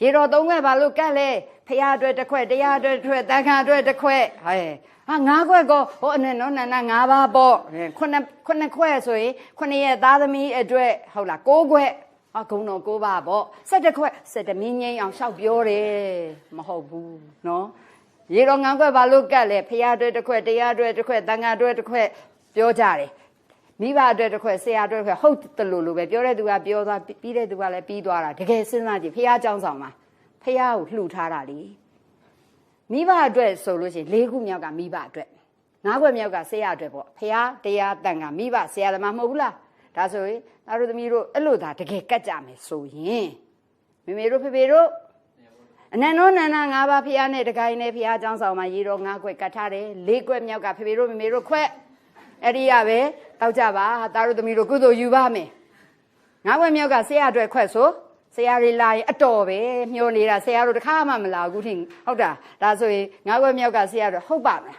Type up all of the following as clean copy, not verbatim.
ရေတော်သုံးခွဲဘာလို့ကတ်လဲဖះအတွက်တစ်ခွက်တရားအတွက်တစ်ခွက်တန်ခါအတွက်တစ်ခွက်ဟဲ့ဟာငါးခွက်ကောဟိုအနေနော်နန္ဒ၅ပါးပေါ့ခုနှစ်ခွက်ဆိုရင်ခုနှစ်ရဲ့သားသမီးအတွက်ဟုတ်လား9ခွက်ဟာဂုံတော်9ပါးပေါ့17ခွက်17မင်းငိမ့်အောင်ရှောက်ပြောတယ်မဟုတ်ဘူးနော်ရေတော်9ခွက်ဘာလို့ကတ်လဲဖះအတွက်တစ်ခွက်တရားအတွက်တစ်ခွက်တန်ခါအတွက်တစ်ခွက်ပြောကြတယ်မိဘအတွက်တစ်ခွက်ဆရာအတွက်တစ်ခွက်ဟုတ်တယ်လို့ပဲပြောတဲ့သူကပြောသွားပြီးတဲ့သူကလည်းပြီးသွားတာတကယ်စဉ်းစားကြည့်ဖះเจ้าဆောင်မှာဖះကိုလှူထားတာလေမိဘအတွက်ဆိုလို့ရှိရင်၄ခုမြောက်ကမိဘအတွက်၅ခွက်မြောက်ကဆရာအတွက်ပေါ့ဖះတရားတန်ခါမိဘဆရာသမားမဟုတ်ဘူးလားဒါဆိုရင်သားတို့သမီးတို့အဲ့လိုသာတကယ်ကတ်ကြမယ်ဆိုရင်မေမေတို့ဖေဖေတို့အနန္တောနန္ဒ၅ပါးဖះနဲ့တကိုင်းနဲ့ဖះเจ้าဆောင်မှာရေတော်၅ခွက်ကတ်ထားတယ်၄ခွက်မြောက်ကဖေဖေတို့မေမေတို့ခွက်အဲ့ဒီရပဲတောက်ကြပါသားတို့သမီးတို့ကုသိုလ်ယူပါမယ်၅ခွက်မြောက်ကဆရာအတွက်ခွက်ဆိုဆရာလေးလာရင်အတော်ပဲမျောနေတာဆရာတို့တခါမှမလာဘူးထင်ဟုတ်တာဒါဆိုရင်၅ခွက်မြောက်ကဆရာတို့ဟုတ်ပါမလား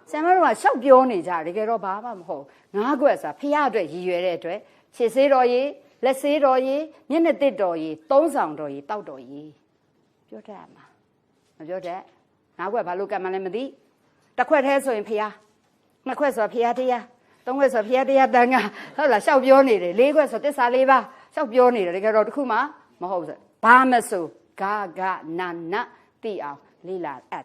ဆရာမတို့ကရှောက်ပြောနေကြတကယ်တော့ဘာမှမဟုတ်၅ခွက်ဆိုတာဖះအတွက်ရည်ရွယ်တဲ့အတွက်ခြေဆေးတော်ကြီးလက်ဆေးတော်ကြီးမျက်နှာတစ်တော်ကြီးသုံးဆောင်တော်ကြီးတောက်တော်ကြီးပြောတတ်မှာမပြောတတ်၅ခွက်ဘာလို့ကံမှလည်းမသိတစ်ခွက်သေးဆိုရင်ဖះနှစ်ခွက်ဆိုဖះတရားသုံးခွက်ဆိုဖះတရားတန်ခါဟုတ်လားရှောက်ပြောနေတယ်၄ခွက်ဆိုတစ္ဆာ၄ပါးရှောက်ပြောနေတယ်တကယ်တော့တခုမှမဟုတ်ဘူးဘာမဆိုဂဂနနတိအောင်လိလာအပ်